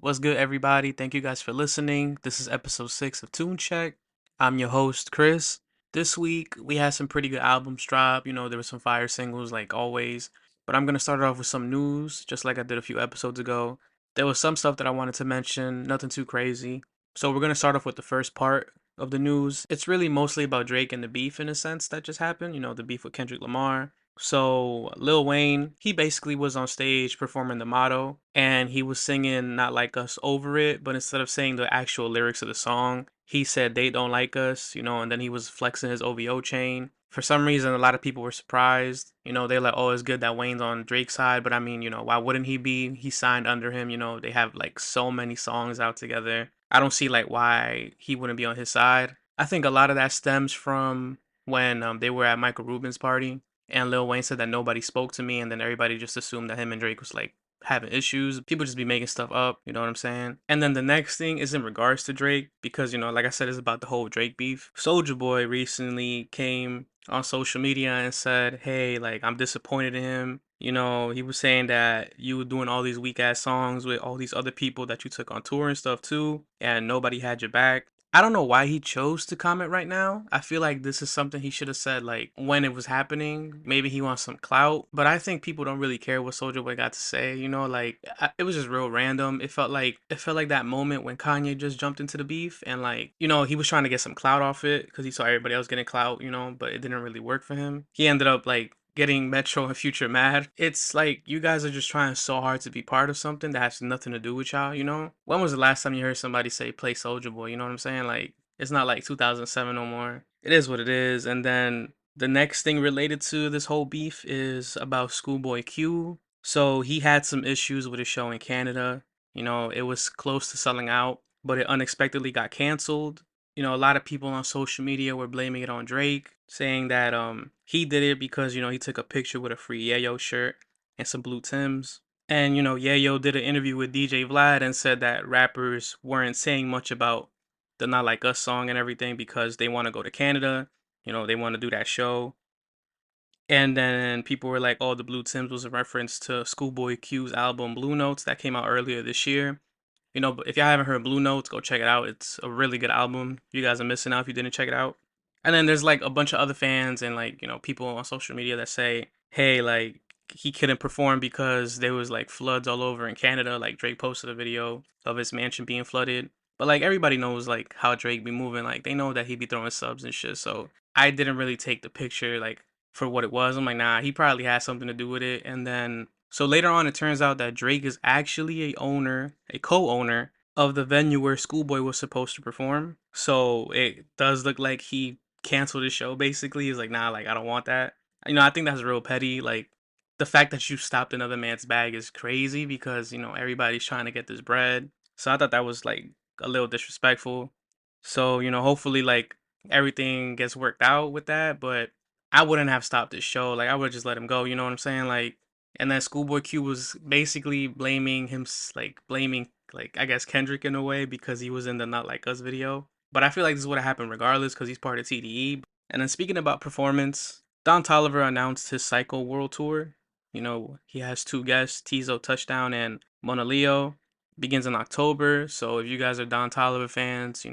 What's good, everybody? Thank you guys for listening. This is episode 6 of Tune Check. I'm your host, Chris. This week, we had some pretty good albums drop. There were some fire singles, like always. But I'm going to start off with some news, just like I did a few episodes ago. There was some stuff that I wanted to mention, nothing too crazy. So, we're going to start off with the first part of the news. It's really mostly about Drake and the beef in a sense that just happened, the beef with Kendrick Lamar. So Lil Wayne, he basically was on stage performing the motto and he was singing Not Like Us over it, but instead of saying the actual lyrics of the song, he said they don't like us, and then he was flexing his OVO chain. For some reason, a lot of people were surprised. They're like, oh, it's good that Wayne's on Drake's side, but I mean, why wouldn't he be? He signed under him, they have like so many songs out together. I don't see like why he wouldn't be on his side. I think a lot of that stems from when they were at Michael Rubin's party and Lil Wayne said that nobody spoke to me, and then everybody just assumed that him and Drake was like having issues. People just be making stuff up, you know what I'm saying? And then the next thing is in regards to Drake, because like I said, it's about the whole Drake beef. Soldier Boy recently came on social media and said, hey, like I'm disappointed in him. He was saying that you were doing all these weak ass songs with all these other people that you took on tour and stuff too, and nobody had your back. I don't know why he chose to comment right now. I feel like this is something he should have said like when it was happening. Maybe he wants some clout, but I think people don't really care what Soulja Boy got to say. It was just real random. It felt like that moment when Kanye just jumped into the beef and like he was trying to get some clout off it because he saw everybody else getting clout. But it didn't really work for him. He ended up like getting Metro and Future mad. It's like you guys are just trying so hard to be part of something that has nothing to do with y'all. When was the last time you heard somebody say play Soldier Boy? You know what I'm saying? Like it's not like 2007 no more. It is what it is. And then the next thing related to this whole beef is about Schoolboy Q. So he had some issues with his show in Canada. It was close to selling out, but it unexpectedly got canceled. A lot of people on social media were blaming it on Drake, saying that he did it because he took a picture with a free Yayo shirt and some blue Tims. And Yayo did an interview with DJ Vlad and said that rappers weren't saying much about the Not Like Us song and everything because they want to go to Canada. They want to do that show. And then people were like, "Oh, the Blue Tims was a reference to Schoolboy Q's album Blue Notes that came out earlier this year." But if y'all haven't heard Blue Notes, go check it out. It's a really good album. You guys are missing out if you didn't check it out. And then there's like a bunch of other fans and like, people on social media that say, hey, like he couldn't perform because there was like floods all over in Canada. Like Drake posted a video of his mansion being flooded. But like everybody knows like how Drake be moving. Like they know that he be throwing subs and shit. So I didn't really take the picture like for what it was. I'm like, nah, he probably had something to do with it. And then so later on, it turns out that Drake is actually a co-owner of the venue where Schoolboy was supposed to perform. So it does look like he canceled his show. Basically, he's like, nah, like I don't want that. I think that's real petty. Like the fact that you stopped another man's bag is crazy because everybody's trying to get this bread. So I thought that was like a little disrespectful. So hopefully like everything gets worked out with that. But I wouldn't have stopped this show. Like I would just let him go. You know what I'm saying? Like and then Schoolboy Q was basically blaming him, like blaming, like I guess Kendrick in a way because he was in the Not Like Us video. But I feel like this would have happened regardless because he's part of TDE. And then speaking about performance, Don Toliver announced his Psycho World Tour. He has two guests, Tizo Touchdown and Mona Leo. Begins in October. So if you guys are Don Toliver fans,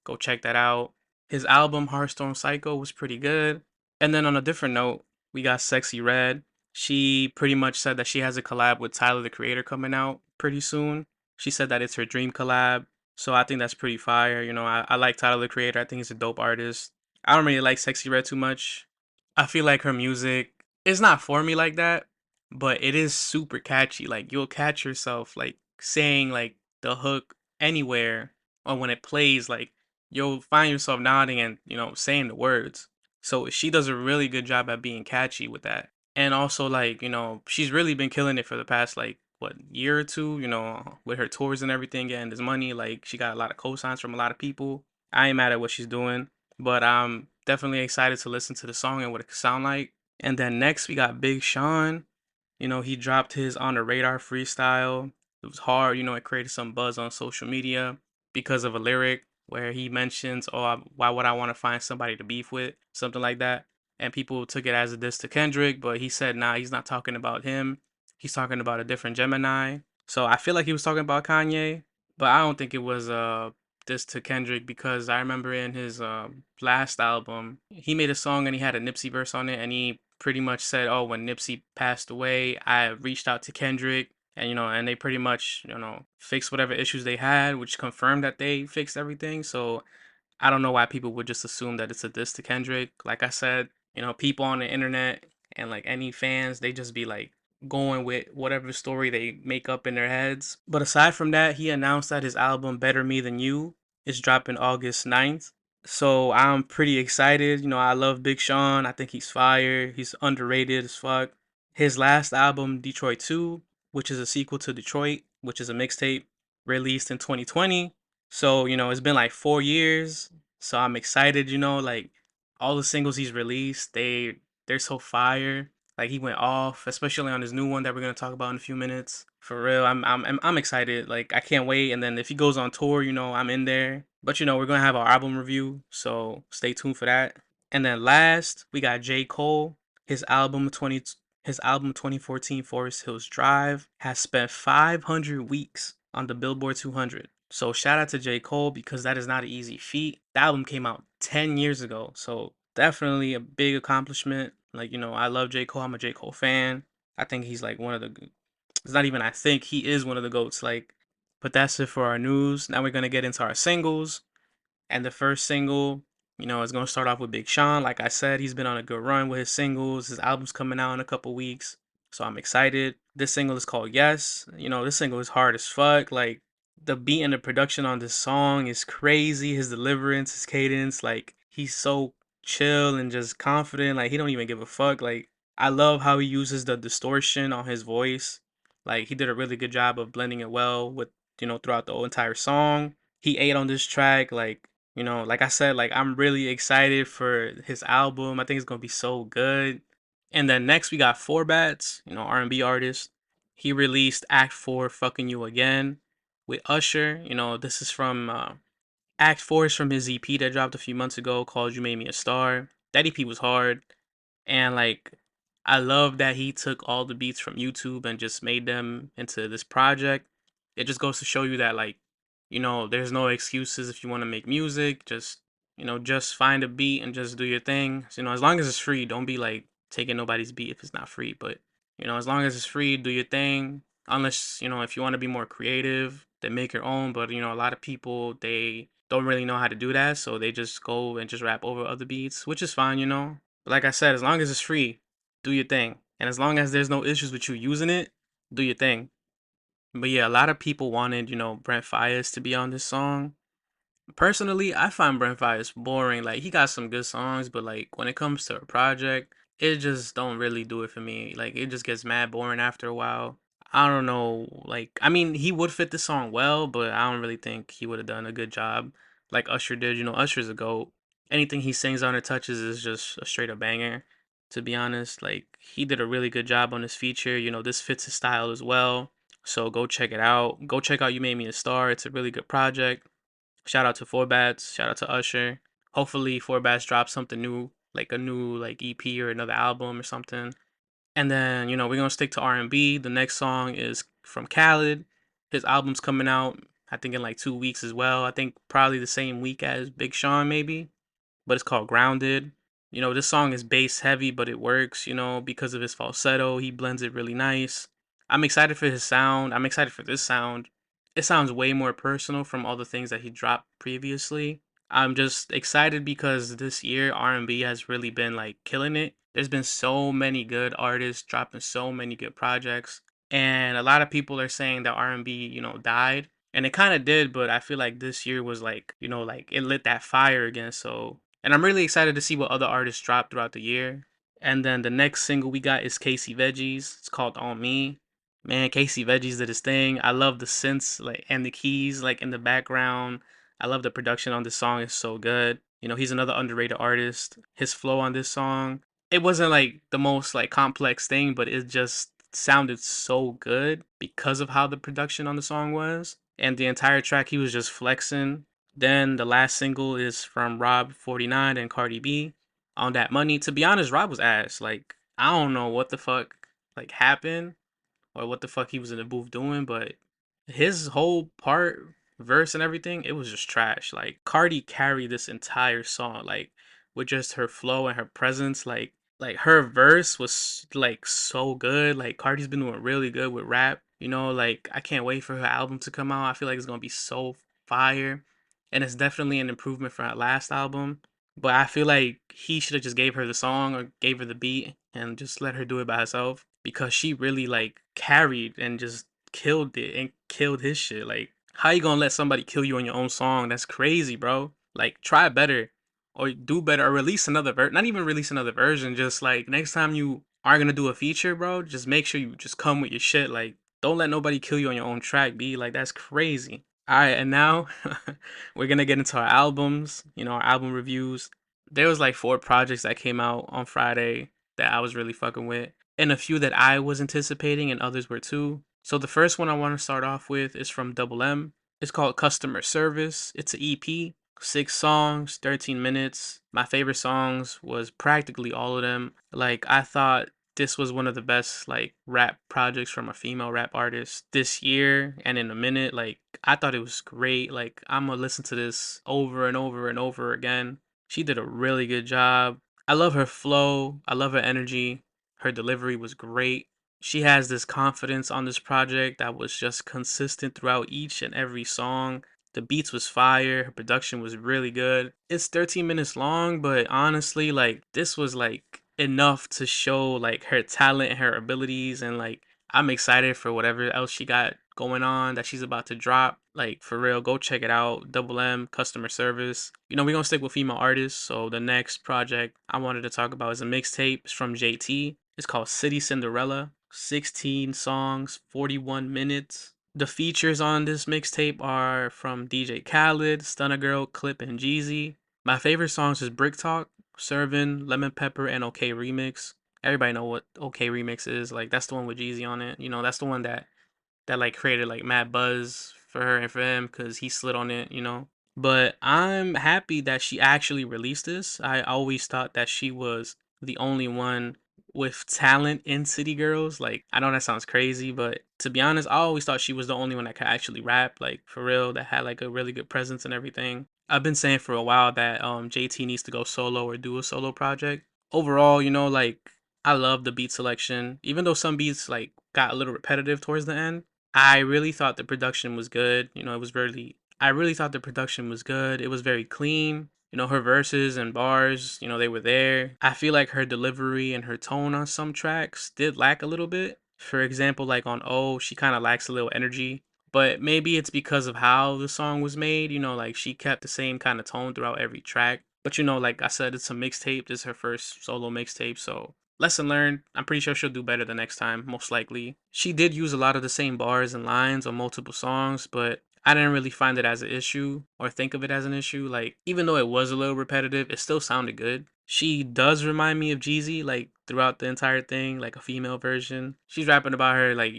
go check that out. His album Hearthstone Psycho was pretty good. And then on a different note, we got Sexy Red. She pretty much said that she has a collab with Tyler the Creator coming out pretty soon. She said that it's her dream collab. So I think that's pretty fire. I like Tyler the Creator. I think he's a dope artist. I don't really like Sexy Red too much. I feel like her music is not for me like that, but it is super catchy. Like you'll catch yourself like saying like the hook anywhere or when it plays, like you'll find yourself nodding and saying the words. So she does a really good job at being catchy with that. And also like, she's really been killing it for the past like what year or two, with her tours and everything, getting this money. Like she got a lot of cosigns from a lot of people. I ain't mad at what she's doing, but I'm definitely excited to listen to the song and what it could sound like. And then next we got Big Sean. He dropped his On the Radar freestyle. It was hard, it created some buzz on social media because of a lyric where he mentions, "Oh, why would I want to find somebody to beef with?" Something like that. And people took it as a diss to Kendrick, but he said, nah, he's not talking about him. He's talking about a different Gemini. So I feel like he was talking about Kanye. but I don't think it was this to Kendrick because I remember in his last album he made a song and he had a Nipsey verse on it and he pretty much said, "Oh, when Nipsey passed away, I reached out to Kendrick." And and they pretty much fixed whatever issues they had, which confirmed that they fixed everything. So I don't know why people would just assume that it's a diss to Kendrick. Like I said, people on the internet and like any fans, they just be like going with whatever story they make up in their heads. But aside from that, he announced that his album Better Me Than You is dropping August 9th. So I'm pretty excited. I love Big Sean. I think he's fire. He's underrated as fuck. His last album, Detroit 2, which is a sequel to Detroit, which is a mixtape, released in 2020. So, it's been like 4 years. So I'm excited, like all the singles he's released, they're so fire. Like he went off, especially on his new one that we're gonna talk about in a few minutes. For real, I'm excited. Like I can't wait. And then if he goes on tour, I'm in there. But we're gonna have our album review, so stay tuned for that. And then last, we got J. Cole. His album 2014 Forest Hills Drive has spent 500 weeks on the Billboard 200. So shout out to J. Cole because that is not an easy feat. The album came out 10 years ago, so definitely a big accomplishment. Like, I love J. Cole. I'm a J. Cole fan. I think he's like one of the, it's not even I think, he is one of the GOATs. Like, but that's it for our news. Now we're going to get into our singles. And the first single, is going to start off with Big Sean. Like I said, he's been on a good run with his singles. His album's coming out in a couple weeks. So I'm excited. This single is called Yes. This single is hard as fuck. Like, the beat and the production on this song is crazy. His deliverance, his cadence, like, he's so chill and just confident. Like, he don't even give a fuck. Like, I love how he uses the distortion on his voice. Like, he did a really good job of blending it well with, throughout the whole entire song. He ate on this track. Like I said, like I'm really excited for his album. I think it's gonna be so good. And then next we got Four Bats, R&B artist. He released Act Four, Fucking You Again, with Usher. This is from Act Four is from his EP that dropped a few months ago called You Made Me a Star. That EP was hard. And like I love that he took all the beats from YouTube and just made them into this project. It just goes to show you that like, there's no excuses if you want to make music. Just find a beat and just do your thing. So, as long as it's free, don't be like taking nobody's beat if it's not free. But, as long as it's free, do your thing. Unless, if you want to be more creative, then make your own. But, a lot of people, they don't really know how to do that. So they just go and just rap over other beats, which is fine. But like I said, as long as it's free, do your thing. And as long as there's no issues with you using it, do your thing. But yeah, a lot of people wanted, Brent Faiyaz to be on this song. Personally, I find Brent Faiyaz boring. Like he got some good songs, but like when it comes to a project, it just don't really do it for me. Like it just gets mad boring after a while. I don't know. Like I mean, he would fit the song well, but I don't really think he would have done a good job like Usher did. Usher's a goat. Anything he sings on or touches is just a straight up banger. To be honest, like he did a really good job on this feature. This fits his style as well. So go check it out. Go check out You Made Me a Star. It's a really good project. Shout out to Four Bats. Shout out to Usher. Hopefully Four Bats drops something new, like a new like EP or another album or something. And then, we're gonna stick to R&B. The next song is from Khaled. His album's coming out, I think in like 2 weeks as well. I think probably the same week as Big Sean, maybe. But it's called Grounded. This song is bass heavy, but it works, because of his falsetto. He blends it really nice. I'm excited for his sound. I'm excited for this sound. It sounds way more personal from all the things that he dropped previously. I'm just excited because this year R&B has really been like killing it. There's been so many good artists dropping so many good projects, and a lot of people are saying that R&B, died. And it kind of did, but I feel like this year was like, like it lit that fire again. So, and I'm really excited to see what other artists drop throughout the year. And then the next single we got is Casey Veggies. It's called On Me. Man, Casey Veggies did his thing. I love the synths like and the keys like in the background. I love the production on this song. It's so good. He's another underrated artist. His flow on this song, it wasn't like the most like complex thing, but it just sounded so good because of how the production on the song was. And the entire track he was just flexing. Then the last single is from Rob 49 and Cardi B on That Money. To be honest, Rob was ass. Like I don't know what the fuck like happened or what the fuck he was in the booth doing, but his whole part verse and everything, it was just trash. Like Cardi carried this entire song, like with just her flow and her presence. Like her verse was like so good. Like Cardi's been doing really good with rap. Like I can't wait for her album to come out. I feel like it's gonna be so fire, and it's definitely an improvement from her last album. But I feel like he should have just gave her the song or gave her the beat and just let her do it by herself because she really like carried and just killed it and killed his shit. Like, how you gonna let somebody kill you on your own song? That's crazy, bro. Like, try better or do better or release another not even release another version. Just like next time you are gonna do a feature, bro, just make sure you just come with your shit. Like, don't let nobody kill you on your own track, B. Like, that's crazy. All right, and now we're gonna get into our albums. Our album reviews. There was like 4 projects that came out on Friday that I was really fucking with, and a few that I was anticipating, and others were too. So the first one I want to start off with is from Double M. It's called Customer Service. It's an EP, 6 songs, 13 minutes. My favorite songs was practically all of them. Like I thought this was one of the best like rap projects from a female rap artist this year and in a minute. Like I thought it was great. Like I'm gonna listen to this over and over and over again. She did a really good job. I love her flow. I love her energy. Her delivery was great. She has this confidence on this project that was just consistent throughout each and every song. The beats was fire, her production was really good. It's 13 minutes long, but honestly, like this was like enough to show like her talent and her abilities, and like I'm excited for whatever else she got going on that she's about to drop. Like for real, go check it out. Double M Customer Service. We're gonna stick with female artists. So the next project I wanted to talk about is a mixtape. It's from JT. It's called City Cinderella. 16 songs, 41 minutes. The features on this mixtape are from DJ Khaled, Stunna Girl, Clip, and Jeezy. My favorite songs is Brick Talk, Servin, Lemon Pepper, and OK Remix. Everybody know what OK Remix is. Like that's the one with Jeezy on it. That's the one that like created like mad buzz for her and for him because he slid on it. But I'm happy that she actually released this. I always thought that she was the only one with talent in City Girls. Like I know that sounds crazy, but to be honest, I always thought she was the only one that could actually rap, like for real, that had like a really good presence and everything. I've been saying for a while that JT needs to go solo or do a solo project. Overall, like I love the beat selection. Even though some beats like got a little repetitive towards the end, I really thought the production was good. It was really I really thought the production was good. It was very clean. Her verses and bars, they were there. I feel like her delivery and her tone on some tracks did lack a little bit. For example, like on O, she kind of lacks a little energy. But maybe it's because of how the song was made. Like she kept the same kind of tone throughout every track. But like I said, it's a mixtape. This is her first solo mixtape. So lesson learned. I'm pretty sure she'll do better the next time, most likely. She did use a lot of the same bars and lines on multiple songs, but I didn't really find it as an issue or think of it as an issue. Like, even though it was a little repetitive, it still sounded good. She does remind me of Jeezy, like, throughout the entire thing, like a female version. She's rapping about her, like,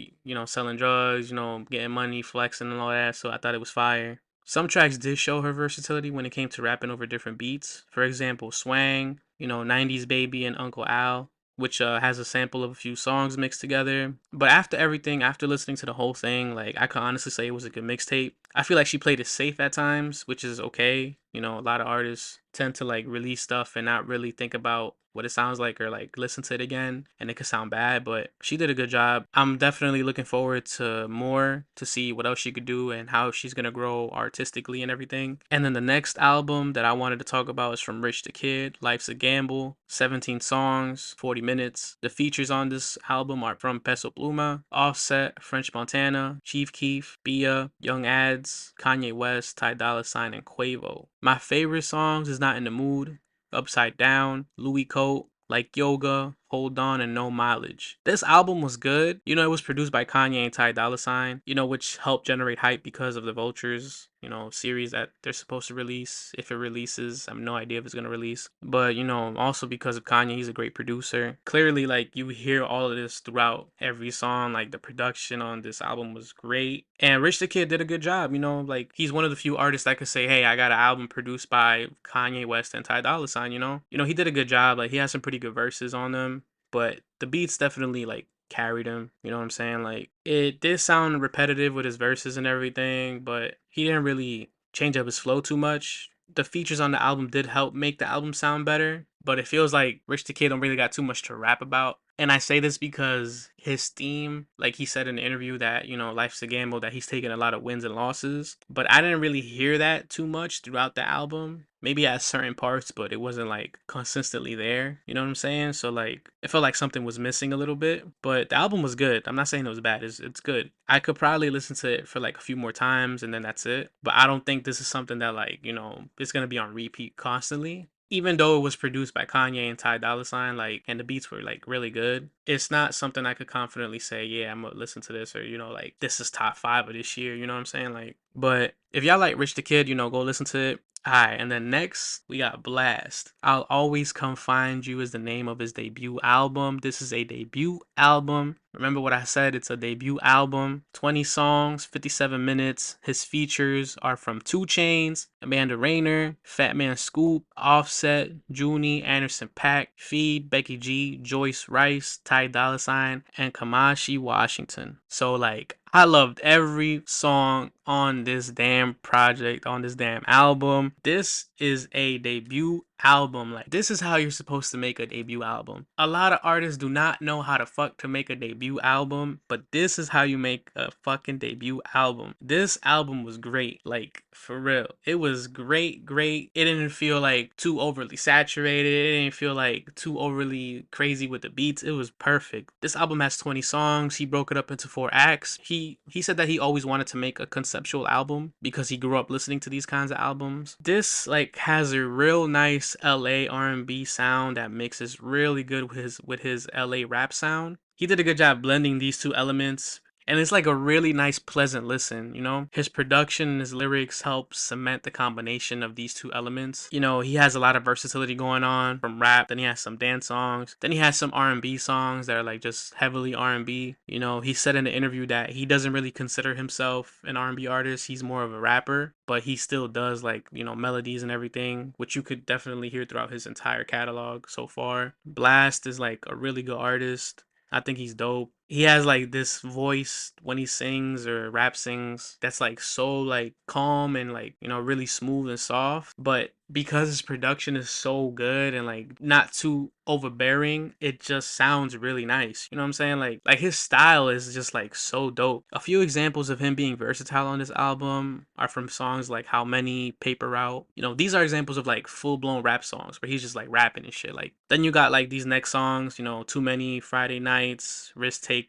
selling drugs, getting money, flexing, and all that, so I thought it was fire. Some tracks did show her versatility when it came to rapping over different beats. For example, Swang, 90s Baby, and Uncle Al, which has a sample of a few songs mixed together. But after everything, after listening to the whole thing, like I can honestly say it was a good mixtape. I feel like she played it safe at times, which is okay. A lot of artists tend to like release stuff and not really think about what it sounds like or like listen to it again and it could sound bad, but she did a good job. I'm definitely looking forward to more to see what else she could do and how she's gonna grow artistically and everything. And then the next album that I wanted to talk about is from Rich the Kid, Life's a Gamble. 17 songs, 40 minutes. The features on this album are from Peso Pluma, Offset, French Montana, Chief Keef, Bia, Young Ads, Kanye West, Ty Dolla $ign, and Quavo. My favorite songs is Not in the Mood, Upside Down, Louis Coat, Like Yoga, Hold On, and No Mileage. This album was good. It was produced by Kanye and Ty Dolla $ign, which helped generate hype because of the Vultures, series that they're supposed to release. If it releases, I have no idea if it's going to release. But, also because of Kanye, he's a great producer. Clearly, like, you hear all of this throughout every song. Like, the production on this album was great. And Rich the Kid did a good job, like, he's one of the few artists that could say, hey, I got an album produced by Kanye West and Ty Dolla $ign, he did a good job. Like, he has some pretty good verses on them. But the beats definitely, like, carried him. You know what I'm saying? Like it did sound repetitive with his verses and everything, but he didn't really change up his flow too much. The features on the album did help make the album sound better, but it feels like Rich the Kid don't really got too much to rap about. And I say this because his theme, like he said in the interview that, life's a gamble, that he's taken a lot of wins and losses. But I didn't really hear that too much throughout the album. Maybe at certain parts, but it wasn't like consistently there. You know what I'm saying? So like it felt like something was missing a little bit. But the album was good. I'm not saying it was bad. It's good. I could probably listen to it for like a few more times and then that's it. But I don't think this is something that like, it's gonna be on repeat constantly. Even though it was produced by Kanye and Ty Dolla Sign, like, and the beats were like really good, it's not something I could confidently say, yeah, I'm gonna listen to this, or like this is top 5 of this year. You know what I'm saying? Like, but if y'all like Rich the Kid, go listen to it. Alright, and then next we got Blxst. I'll Always Come Find You is the name of his debut album. This is a debut album. Remember what I said, it's a debut album. 20 songs, 57 minutes. His features are from 2 Chainz, Amanda Rayner, Fat Man Scoop, Offset, Junie, Anderson .Paak, Feed, Becky G, Joyce Rice, Ty Dolla Sign, and Kamashi Washington. So like, I loved every song on this damn project, on this damn album. This is a debut album. Like, this is how you're supposed to make a debut album. A lot of artists do not know how to fuck to make a debut album, but this is how you make a fucking debut album. This album was great. Like, for real. It was great, great. It didn't feel like too overly saturated. It didn't feel like too overly crazy with the beats. It was perfect. This album has 20 songs. He broke it up into 4 acts. He said that he always wanted to make a conceptual album because he grew up listening to these kinds of albums. This like has a real nice LA R&B sound that mixes really good with his LA rap sound. He did a good job blending these 2 elements. And it's like a really nice, pleasant listen. His production and his lyrics help cement the combination of these 2 elements. He has a lot of versatility going on from rap, then he has some dance songs, then he has some R&B songs that are like just heavily R&B. He said in the interview that he doesn't really consider himself an R&B artist, he's more of a rapper, but he still does like, melodies and everything, which you could definitely hear throughout his entire catalog so far. Blxst is like a really good artist. I think he's dope. He has like this voice when he sings or rap sings that's like so like calm and like, really smooth and soft. But because his production is so good and like not too overbearing, it just sounds really nice. You know what I'm saying? Like his style is just like so dope. A few examples of him being versatile on this album are from songs like How Many, Paper Route. These are examples of like full-blown rap songs where he's just like rapping and shit. Like then you got like these next songs, Too Many, Friday Nights, Risk Taker,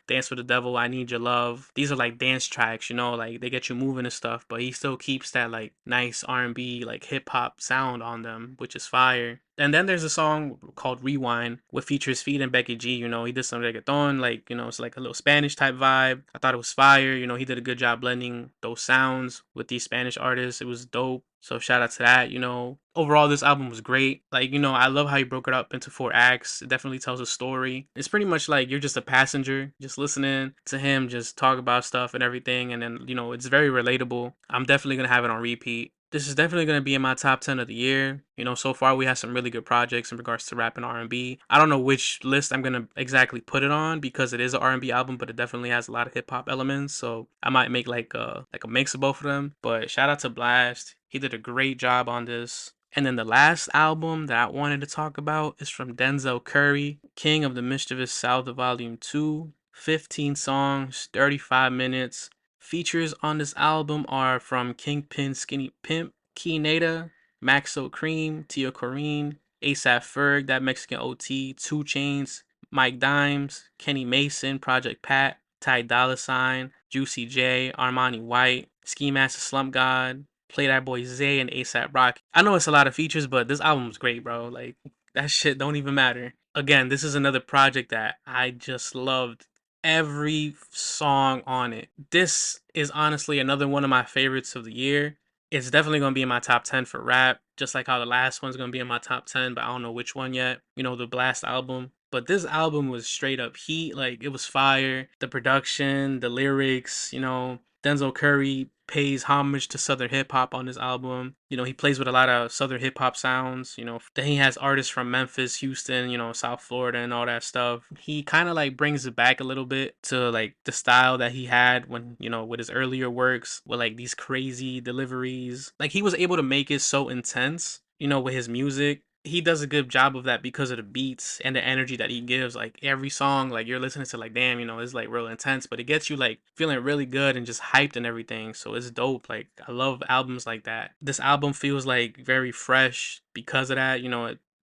Dance with the Devil, I Need Your Love. These are like dance tracks, like they get you moving and stuff, but he still keeps that like nice R&B like hip hop sound on them, which is fire. And then there's a song called Rewind, which features Feed and Becky G. He did some reggaeton, like, it's like a little Spanish type vibe. I thought it was fire. He did a good job blending those sounds with these Spanish artists. It was dope. So shout out to that. Overall, this album was great. Like, I love how he broke it up into 4 acts. It definitely tells a story. It's pretty much like you're just a passenger, just listening to him just talk about stuff and everything. And then, it's very relatable. I'm definitely going to have it on repeat. This is definitely going to be in my top 10 of the year. So far we have some really good projects in regards to rap and R&B. I don't know which list I'm going to exactly put it on because it is an R&B album, but it definitely has a lot of hip hop elements. So I might make like a mix of both of them. But shout out to Blxst. He did a great job on this. And then the last album that I wanted to talk about is from Denzel Curry, King of the Mischievous South Volume 2. 15 songs, 35 minutes. Features on this album are from Kingpin, Skinny Pimp, Keenada, Maxo Cream, Tia Corine, ASAP Ferg, That Mexican OT, 2 Chainz, Mike Dimes, Kenny Mason, Project Pat, Ty Dolla Sign, Juicy J, Armani White, Ski Master Slump God, Play That Boy Zay, and ASAP Rocky. I know it's a lot of features, but this album was great, bro. Like, that shit don't even matter. Again, this is another project that I just loved every song on it. This is honestly another one of my favorites of the year. It's definitely going to be in my top 10 for rap, just like how the last one's going to be in my top 10, but I don't know which one yet. The Blxst album. But this album was straight up heat. Like, it was fire. The production, the lyrics, Denzel Curry pays homage to Southern hip hop on this album. He plays with a lot of Southern hip hop sounds. Then he has artists from Memphis, Houston, South Florida and all that stuff. He kind of like brings it back a little bit to like the style that he had when, with his earlier works with like these crazy deliveries. Like he was able to make it so intense, with his music. He does a good job of that because of the beats and the energy that he gives. Like every song, like you're listening to like, damn, it's like real intense, but it gets you like feeling really good and just hyped and everything. So it's dope. Like I love albums like that. This album feels like very fresh because of that.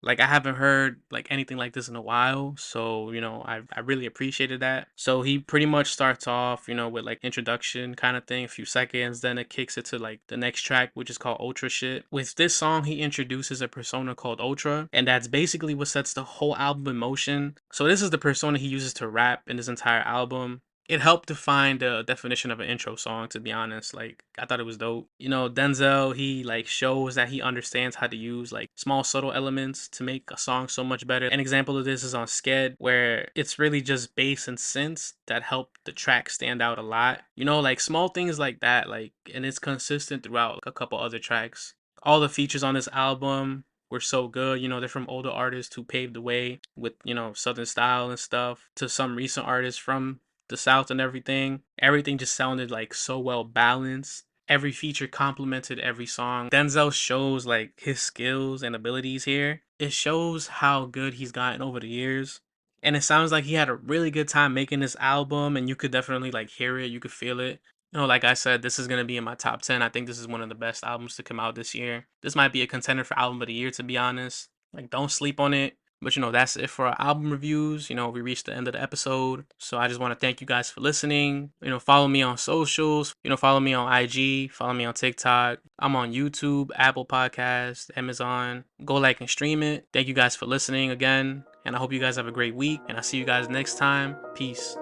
Like I haven't heard like anything like this in a while, so I really appreciated that. So he pretty much starts off with like introduction kind of thing, a few seconds, then it kicks it to like the next track, which is called Ultra Shit. With this song he introduces a persona called Ultra, and that's basically what sets the whole album in motion. So this is the persona he uses to rap in his entire album. It helped define the definition of an intro song, to be honest. Like I thought it was dope. Denzel, he like shows that he understands how to use like small subtle elements to make a song so much better. An example of this is on Sked, where it's really just bass and synths that help the track stand out a lot. Like small things like that, like, and it's consistent throughout a couple other tracks. All the features on this album were so good. They're from older artists who paved the way with, Southern style and stuff, to some recent artists from the South and everything. Everything just sounded like so well balanced. Every feature complemented every song. Denzel shows like his skills and abilities here. It shows how good he's gotten over the years. And it sounds like he had a really good time making this album, and you could definitely like hear it, you could feel it. Like I said, this is going to be in my top 10. I think this is one of the best albums to come out this year. This might be a contender for album of the year, to be honest. Like, don't sleep on it. But that's it for our album reviews. We reached the end of the episode. So I just want to thank you guys for listening. Follow me on socials. Follow me on IG. Follow me on TikTok. I'm on YouTube, Apple Podcasts, Amazon. Go like and stream it. Thank you guys for listening again. And I hope you guys have a great week. And I'll see you guys next time. Peace.